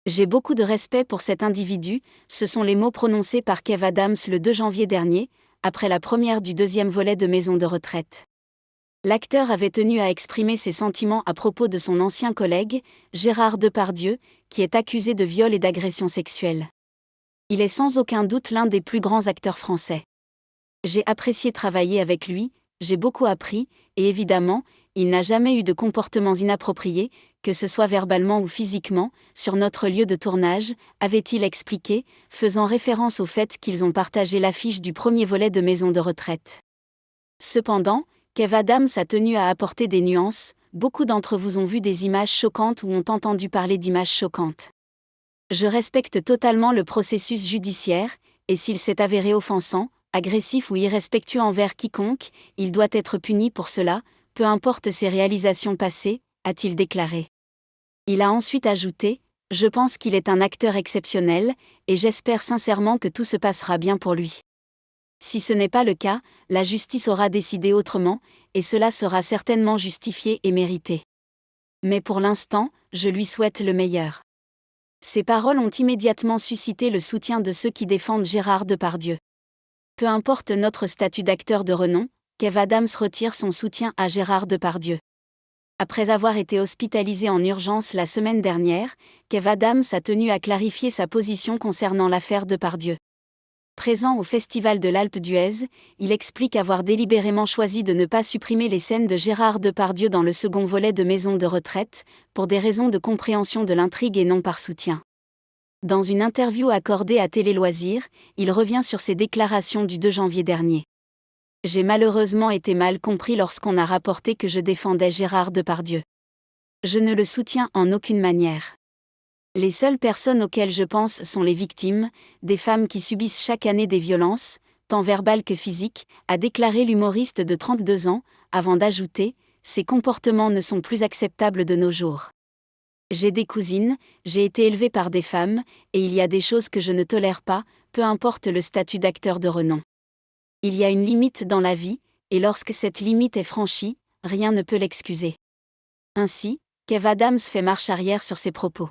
J'ai beaucoup de respect pour cet individu, ce sont les mots prononcés par Kev Adams le 2 janvier dernier, après la première du deuxième volet de Maison de retraite. L'acteur avait tenu à exprimer ses sentiments à propos de son ancien collègue, Gérard Depardieu, qui est accusé de viol et d'agression sexuelle. Il est sans aucun doute l'un des plus grands acteurs français. J'ai apprécié travailler avec lui, j'ai beaucoup appris, et évidemment, il n'a jamais eu de comportements inappropriés, que ce soit verbalement ou physiquement, sur notre lieu de tournage, avait-il expliqué, faisant référence au fait qu'ils ont partagé l'affiche du premier volet de Maison de retraite. Cependant, Kev Adams a tenu à apporter des nuances, beaucoup d'entre vous ont vu des images choquantes ou ont entendu parler d'images choquantes. Je respecte totalement le processus judiciaire, et s'il s'est avéré offensant, agressif ou irrespectueux envers quiconque, il doit être puni pour cela, peu importe ses réalisations passées, a-t-il déclaré. Il a ensuite ajouté : « Je pense qu'il est un acteur exceptionnel, et j'espère sincèrement que tout se passera bien pour lui. Si ce n'est pas le cas, la justice aura décidé autrement, et cela sera certainement justifié et mérité. Mais pour l'instant, je lui souhaite le meilleur. » Ces paroles ont immédiatement suscité le soutien de ceux qui défendent Gérard Depardieu. Peu importe notre statut d'acteur de renom, Kev Adams retire son soutien à Gérard Depardieu. Après avoir été hospitalisé en urgence la semaine dernière, Kev Adams a tenu à clarifier sa position concernant l'affaire Depardieu. Présent au Festival de l'Alpe d'Huez, il explique avoir délibérément choisi de ne pas supprimer les scènes de Gérard Depardieu dans le second volet de Maison de retraite, pour des raisons de compréhension de l'intrigue et non par soutien. Dans une interview accordée à Télé Loisirs, il revient sur ses déclarations du 2 janvier dernier. « J'ai malheureusement été mal compris lorsqu'on a rapporté que je défendais Gérard Depardieu. Je ne le soutiens en aucune manière. Les seules personnes auxquelles je pense sont les victimes, des femmes qui subissent chaque année des violences, tant verbales que physiques, a déclaré l'humoriste de 32 ans, avant d'ajouter : ces comportements ne sont plus acceptables de nos jours. J'ai des cousines, j'ai été élevé par des femmes, et il y a des choses que je ne tolère pas, peu importe le statut d'acteur de renom. Il y a une limite dans la vie, et lorsque cette limite est franchie, rien ne peut l'excuser. » Ainsi, Kev Adams fait marche arrière sur ses propos.